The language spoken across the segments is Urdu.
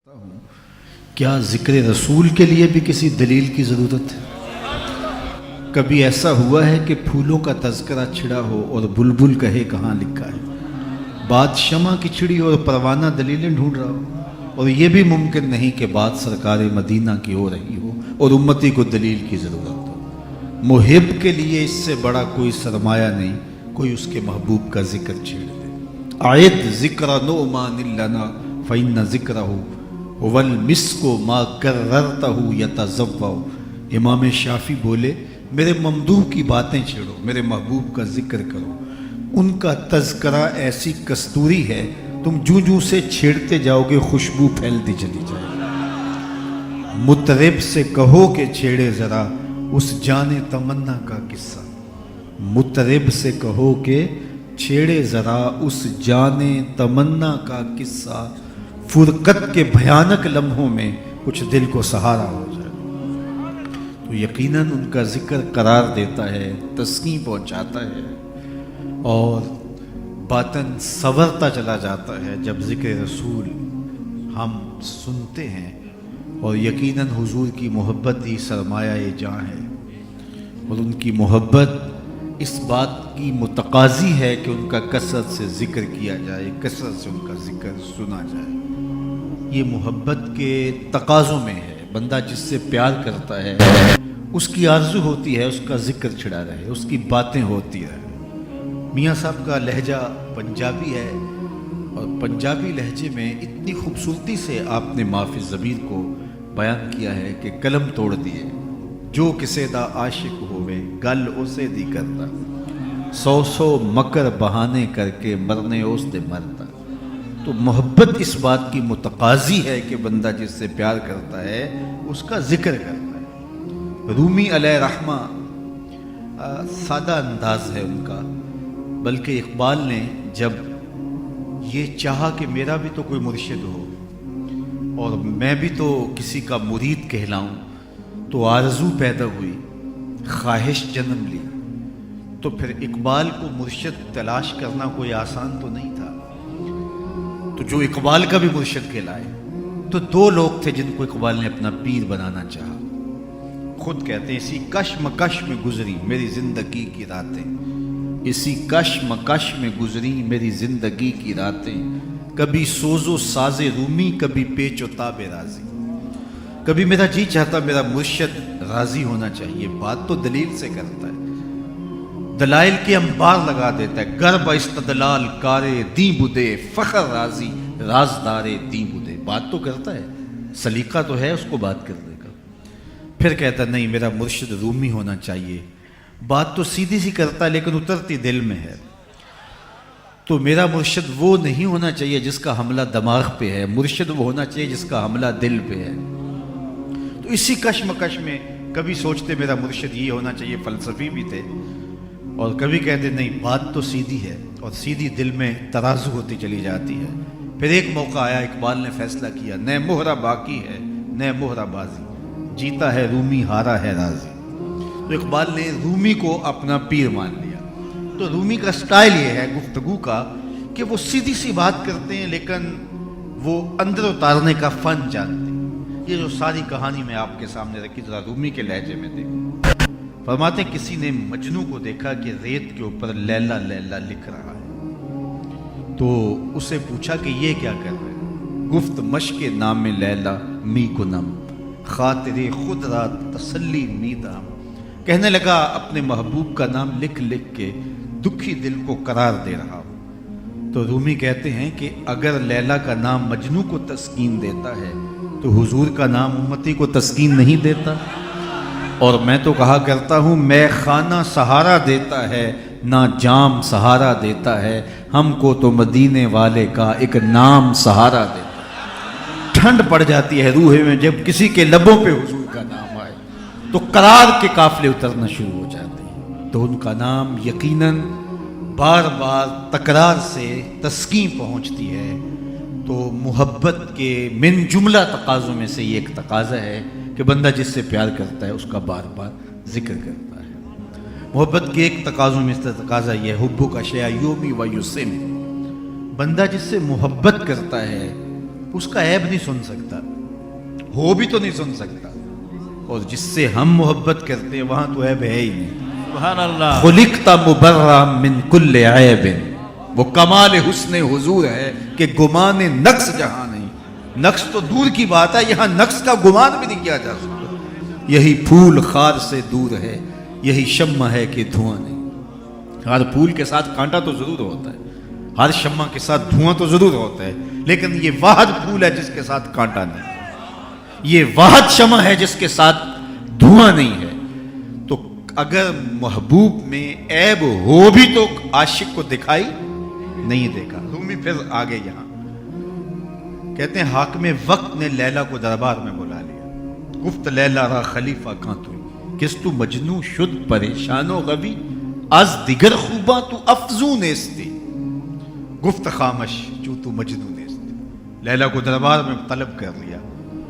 ہوں کیا ذکر رسول کے لیے بھی کسی دلیل کی ضرورت ہے؟ کبھی ایسا ہوا ہے کہ پھولوں کا تذکرہ چھڑا ہو اور بلبل کہے کہاں لکھا ہے؟ بات شمع کی چھڑی اور پروانہ دلیلیں ڈھونڈ رہا ہو، اور یہ بھی ممکن نہیں کہ بات سرکار مدینہ کی ہو رہی ہو اور امتی کو دلیل کی ضرورت ہو۔ محب کے لیے اس سے بڑا کوئی سرمایہ نہیں، کوئی اس کے محبوب کا ذکر چھیڑ دے۔ عید ذکر نعمان لنا فإن ذکرہ والمسک ما کررتہ یتضوع۔ امام شافعی بولے میرے ممدوح کی باتیں چھیڑو، میرے محبوب کا ذکر کرو، ان کا تذکرہ ایسی کستوری ہے تم جوں جوں سے چھیڑتے جاؤ گے خوشبو پھیلتی چلی جائے گی۔ مطرب سے کہو کہ چھیڑے ذرا اس جان تمنا کا قصہ، مطرب سے کہو کہ چھیڑے ذرا اس جان تمنا کا قصہ، فرقت کے بھیانک لمحوں میں کچھ دل کو سہارا ہو جائے تو یقیناً ان کا ذکر قرار دیتا ہے، تسکین پہنچاتا ہے اور باطن سنورتا چلا جاتا ہے جب ذکر رسول ہم سنتے ہیں۔ اور یقیناً حضور کی محبت ہی سرمایہ جاں ہے، اور ان کی محبت اس بات کی متقاضی ہے کہ ان کا کثرت سے ذکر کیا جائے، کثرت سے ان کا ذکر سنا جائے۔ یہ محبت کے تقاضوں میں ہے۔ بندہ جس سے پیار کرتا ہے اس کی آرزو ہوتی ہے اس کا ذکر چھڑا رہے، اس کی باتیں ہوتی رہے۔ میاں صاحب کا لہجہ پنجابی ہے، اور پنجابی لہجے میں اتنی خوبصورتی سے آپ نے معافی ضمیر کو بیان کیا ہے کہ قلم توڑ دیے۔ جو کسے دا عاشق ہوئے گل اسے دی کرتا، سو سو مکر بہانے کر کے مرنے اس دے مرتا۔ تو محبت اس بات کی متقاضی ہے کہ بندہ جس سے پیار کرتا ہے اس کا ذکر کرتا ہے۔ رومی علیہ رحمہ سادہ انداز ہے ان کا، بلکہ اقبال نے جب یہ چاہا کہ میرا بھی تو کوئی مرشد ہو اور میں بھی تو کسی کا مرید کہلاؤں، تو آرزو پیدا ہوئی، خواہش جنم لی۔ تو پھر اقبال کو مرشد تلاش کرنا کوئی آسان تو نہیں تھا، تو جو اقبال کا بھی مرشد کہلائے۔ تو دو لوگ تھے جن کو اقبال نے اپنا پیر بنانا چاہا۔ خود کہتے ہیں اسی کشمکش میں گزری میری زندگی کی راتیں، اسی کشمکش میں گزری میری زندگی کی راتیں، کبھی سوز و ساز رومی کبھی پیچ و تاب رازی۔ کبھی میرا جی چاہتا میرا مرشد راضی ہونا چاہیے، بات تو دلیل سے کرتا ہے، دلائل کے انبار لگا دیتا ہے، گرب استدلال کارے دیں بدے فخر راضی رازدارے دیں بدے، بات تو کرتا ہے، سلیقہ تو ہے اس کو بات کرنے کا۔ پھر کہتا نہیں میرا مرشد رومی ہونا چاہیے، بات تو سیدھی سی کرتا ہے لیکن اترتی دل میں ہے۔ تو میرا مرشد وہ نہیں ہونا چاہیے جس کا حملہ دماغ پہ ہے، مرشد وہ ہونا چاہیے جس کا حملہ دل پہ ہے۔ تو اسی کشمکش میں کبھی سوچتے میرا مرشد یہ ہونا چاہیے، فلسفی بھی تھے، اور کبھی کہتے نہیں بات تو سیدھی ہے، اور سیدھی دل میں ترازو ہوتی چلی جاتی ہے۔ پھر ایک موقع آیا، اقبال نے فیصلہ کیا، نہ مہرہ باقی ہے نہ مہرہ بازی، جیتا ہے رومی ہارا ہے راضی۔ تو اقبال نے رومی کو اپنا پیر مان لیا۔ تو رومی کا سٹائل یہ ہے گفتگو کا کہ وہ سیدھی سی بات کرتے ہیں لیکن وہ اندر اتارنے کا فن جانتے ہیں۔ یہ جو ساری کہانی میں آپ کے سامنے رکھی ذرا رومی کے لہجے میں دیکھو۔ فرماتے کسی نے مجنوں کو دیکھا کہ ریت کے اوپر لیلا لیلا لکھ رہا ہے، تو اسے پوچھا کہ یہ کیا کر رہے ہیں؟ گفت مشق نام لیلا می کنم خاطر خود را تسلی می دام۔ کہنے لگا اپنے محبوب کا نام لکھ لکھ کے دکھی دل کو قرار دے رہا ہوں۔ تو رومی کہتے ہیں کہ اگر لیلا کا نام مجنوں کو تسکین دیتا ہے تو حضور کا نام امتی کو تسکین نہیں دیتا؟ اور میں تو کہا کرتا ہوں میں خانہ سہارا دیتا ہے نہ جام سہارا دیتا ہے، ہم کو تو مدینے والے کا ایک نام سہارا دیتا ہے۔ ٹھنڈ پڑ جاتی ہے روح میں جب کسی کے لبوں پہ حضور کا نام آئے تو قرار کے قافلے اترنا شروع ہو جاتے ہیں۔ تو ان کا نام یقیناً بار بار تکرار سے تسکین پہنچتی ہے۔ تو محبت کے من جملہ تقاضوں میں سے یہ ایک تقاضا ہے کہ بندہ جس سے پیار کرتا ہے اس کا بار بار ذکر کرتا ہے۔ محبت کے ایک تقاضوں میں سے تقاضا یہ حبو کا شیع یومی و یسم، بندہ جس سے محبت کرتا ہے اس کا عیب نہیں سن سکتا, ہو بھی تو نہیں سن سکتا, اور جس سے ہم محبت کرتے ہیں وہاں تو عیب ہے ہی نہیں. سبحان اللہ. خلقت مبرا من کل عیب, وہ کمال حسن حضور ہے کہ گمان نقص جہاں نہیں. نقص تو دور کی بات ہے, یہاں نقص کا گمان بھی نہیں کیا جا سکتا. یہی پھول خار سے دور ہے, یہی شمع ہے کہ دھواں نہیں. ہر پھول کے ساتھ کانٹا تو ضرور ہوتا ہے, ہر شمع کے ساتھ دھواں تو ضرور ہوتا ہے, لیکن یہ واحد پھول ہے جس کے ساتھ کانٹا نہیں, یہ واحد شمع ہے جس کے ساتھ دھواں نہیں ہے. تو اگر محبوب میں عیب ہو بھی تو عاشق کو دکھائی نہیں دیکھا. رومی پھر آگے یہاں کہتے ہیں حاکم وقت نے لیلا کو دربار میں بلا لیا. گفت لیلا را خلیفہ کہاں تو, کس تو مجنو شد پریشان و غبی, از دیگر خوباں تو افزون استی. گفت خامش جو تو مجنو نیستی. لیلا کو دربار میں طلب کر لیا,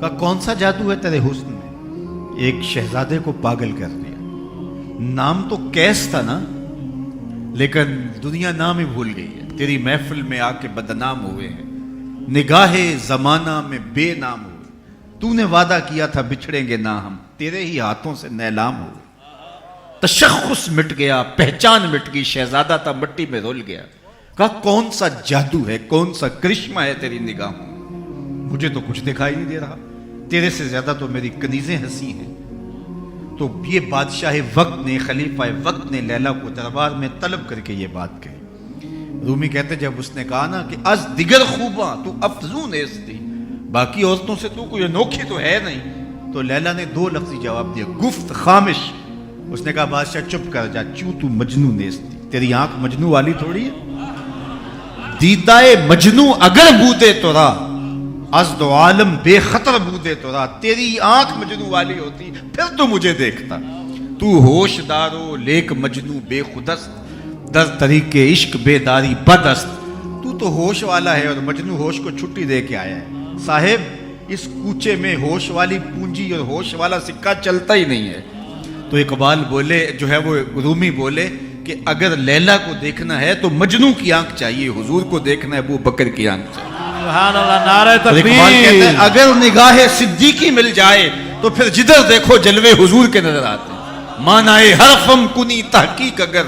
کہا کون سا جادو ہے تیرے حسن میں, ایک شہزادے کو پاگل کر دیا. نام تو کیس تھا نا, لیکن دنیا نام ہی بھول گئی ہے. تیری محفل میں آ کے بدنام ہوئے ہیں, نگاہ زمانہ میں بے نام ہوئے. تو نے وعدہ کیا تھا بچھڑیں گے نہ ہم, تیرے ہی ہاتھوں سے نیلام ہوئے. تشخص مٹ گیا, پہچان مٹ گئی, شہزادہ تھا مٹی میں رول گیا. کہا کون سا جادو ہے, کون سا کرشمہ ہے تیری نگاہوں میں, مجھے تو کچھ دکھائی نہیں دے رہا, تیرے سے زیادہ تو میری کنیزیں ہنسی ہیں. تو یہ بادشاہ وقت نے, خلیفہ وقت نے لیلا کو دربار میں طلب کر کے یہ بات کہی. رومی کہتے جب اس نے کہا نا کہ از دیگر خوباں تو افزون ایستی, باقی عورتوں سے تو کوئی انوکھی تو ہے نہیں, تو لیلا نے دو لفظی جواب دیا, گفت خامش. اس نے کہا بادشاہ چپ کر جا, چوں تو مجنو نیستی, تیری آنکھ مجنو والی تھوڑی ہے. دیدائے مجنو اگر بودے تو را, از دو عالم بے خطر بودے تو را. تیری آنکھ مجنو والی ہوتی پھر تو مجھے دیکھتا. تو ہوش دارو لیک مجنو بے خودست, در طریق عشق بیداری بدست. تو ہوش والا ہے اور مجنو ہوش کو چھٹی دے کے آیا ہے. صاحب اس کوچے میں ہوش والی پونجی اور ہوش والا سکہ چلتا ہی نہیں ہے. تو اقبال بولے, جو ہے وہ رومی بولے کہ اگر لیلا کو دیکھنا ہے تو مجنو کی آنکھ چاہیے, حضور کو دیکھنا ہے ابو بکر کی آنکھ چاہیے. سبحان اللہ. نعرہ اقبال کہتے ہیں تکبیر. اگر نگاہ صدیقی مل جائے تو پھر جدھر دیکھو جلوے حضور کے نظر آتے ہیں. مانائے حرفم کنی تحقیق اگر,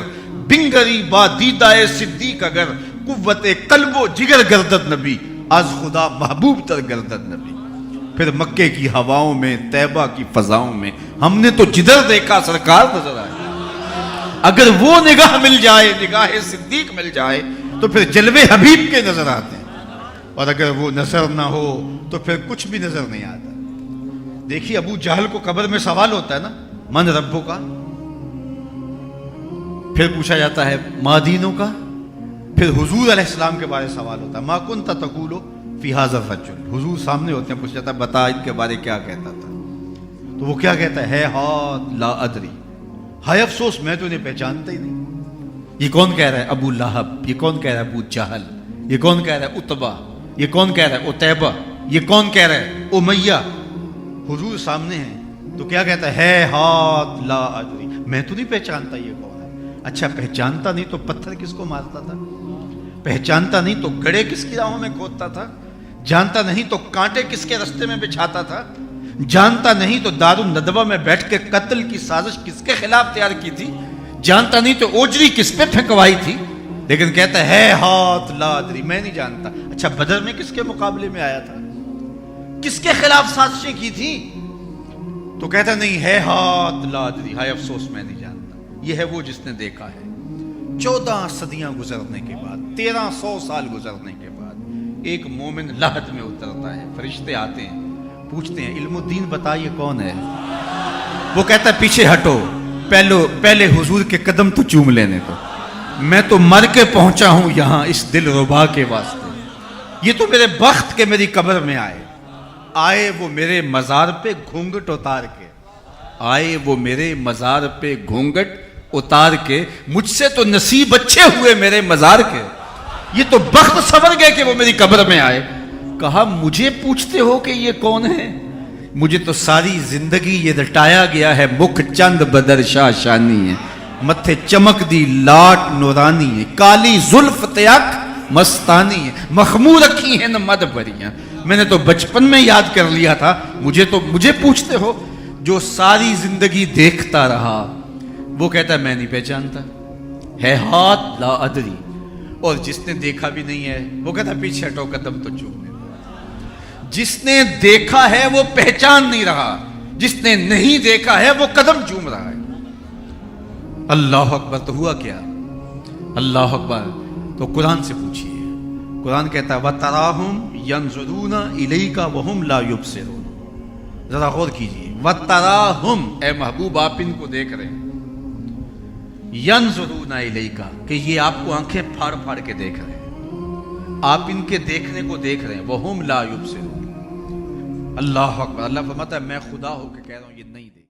بنگری با دیدائے صدیق اگر, قوت قلب و جگر گردد نبی, از خدا محبوب تر گردد نبی. پھر مکے کی ہواؤں میں, طیبہ کی فضاؤں میں ہم نے تو جدھر دیکھا سرکار نظر آئے. اگر وہ نگاہ مل جائے, نگاہ صدیق مل جائے تو پھر جلوے حبیب کے نظر آتے ہیں, اور اگر وہ نظر نہ ہو تو پھر کچھ بھی نظر نہیں آتا. دیکھیے ابو جہل کو قبر میں سوال ہوتا ہے نا, من ربو کا, پھر پوچھا جاتا ہے ما دینوں کا, پھر حضور علیہ السلام کے بارے سوال ہوتا ہے, ما کنت تقول فی ھذا الرجل. حضور سامنے ہوتے ہیں, پوچھا جاتا ہے بتا ان کے بارے کیا کہتا تھا. تو وہ کیا کہتا ہے ہاتھ لا ادری, ہائے افسوس میں تو انہیں پہچانتا ہی نہیں. یہ کون کہہ رہا ہے ابو لہب, یہ کون کہہ رہا ہے ابو جہل, یہ کون کہہ رہا ہے اتبا, یہ کون کہہ رہا ہے اتیبہ, یہ کون کہہ رہا ہے امیہ. حضور سامنے ہیں تو کیا کہتا ہے ہاتھ لا ادری, میں تو نہیں پہچانتا یہ کون ہے. اچھا پہچانتا نہیں تو پتھر کس کو مارتا تھا, پہچانتا نہیں تو گڑے کس کی راہوں میں کھودتا تھا, جانتا نہیں تو کانٹے کس کے رستے میں بچھاتا تھا, جانتا نہیں تو دارالندوہ میں بیٹھ کے قتل کی سازش کس کے خلاف تیار کی تھی, جانتا نہیں تو اوجری کس پہ پھینکوائی تھی, لیکن کہتا ہے ہاتھ لا ادری, میں نہیں جانتا. اچھا بدر میں کس کے مقابلے میں آیا تھا, کس کے خلاف سازشیں کی تھی, تو کہتا نہیں ہے ہاتھ لا ادری, ہائے افسوس میں نہیں جانتا. یہ ہے وہ جس نے دیکھا ہے 14 صدیاں گزرنے کے بعد, 1300 سال گزرنے کے بعد ایک مومن لحد میں اترتا ہے. فرشتے آتے ہیں, پوچھتے ہیں علم الدین بتائیے کون ہے. وہ کہتا ہے پیچھے ہٹو, پہلے حضور کے قدم تو چوم لینے کو, میں تو مر کے پہنچا ہوں یہاں اس دل ربا کے واسطے. یہ تو میرے بخت کے میری قبر میں آئے وہ میرے مزار پہ گھونگٹ اتار کے, آئے وہ میرے مزار پہ گھونگٹ اتار کے, مجھ سے تو نصیب اچھے ہوئے میرے مزار کے, یہ تو بخت سنور گئے کہ وہ میری قبر میں آئے. کہا مجھے پوچھتے ہو کہ یہ کون ہے, مجھے تو ساری زندگی یہ رٹایا گیا ہے, مکھ چند بدر شاہ شانی ہے, متھے چمک دی لاٹ نورانی ہے, کالی زلف تیک مستانی ہے, مخمور رکھی ہیں نہ مد بریاں, میں نے تو بچپن میں یاد کر لیا تھا, مجھے پوچھتے ہو. جو ساری زندگی دیکھتا رہا وہ کہتا ہے میں نہیں پہچانتا, ہے ہاتھ لا ادری. اور جس نے دیکھا بھی نہیں ہے وہ کہتا ہے پیچھے ہٹو قدم تو چومنے. جس نے دیکھا ہے وہ پہچان نہیں رہا, جس نے نہیں دیکھا ہے وہ قدم چوم رہا ہے. اللہ اکبر. تو ہوا کیا؟ اللہ اکبر. تو قرآن سے پوچھیے. قرآن کہتا ہے وَتَرَاهُمْ يَنْظُرُونَ إِلَيْكَ وَهُمْ لَا يُبْصِرُونَ. ذرا غور کیجیے. وَتَرَاهُمْ, اے محبوب آپ ان کو دیکھ رہے ہیں. يَنْظُرُونَ إِلَيْكَ, کہ یہ آپ کو آنکھیں پھاڑ پھاڑ کے دیکھ رہے ہیں, آپ ان کے دیکھنے کو دیکھ رہے ہیں. وَهُمْ لَا يُبْصِرُونَ. اللہ اکبر. اللہ فرماتا ہے میں خدا ہو کے کہہ رہا ہوں یہ نہیں دیکھ.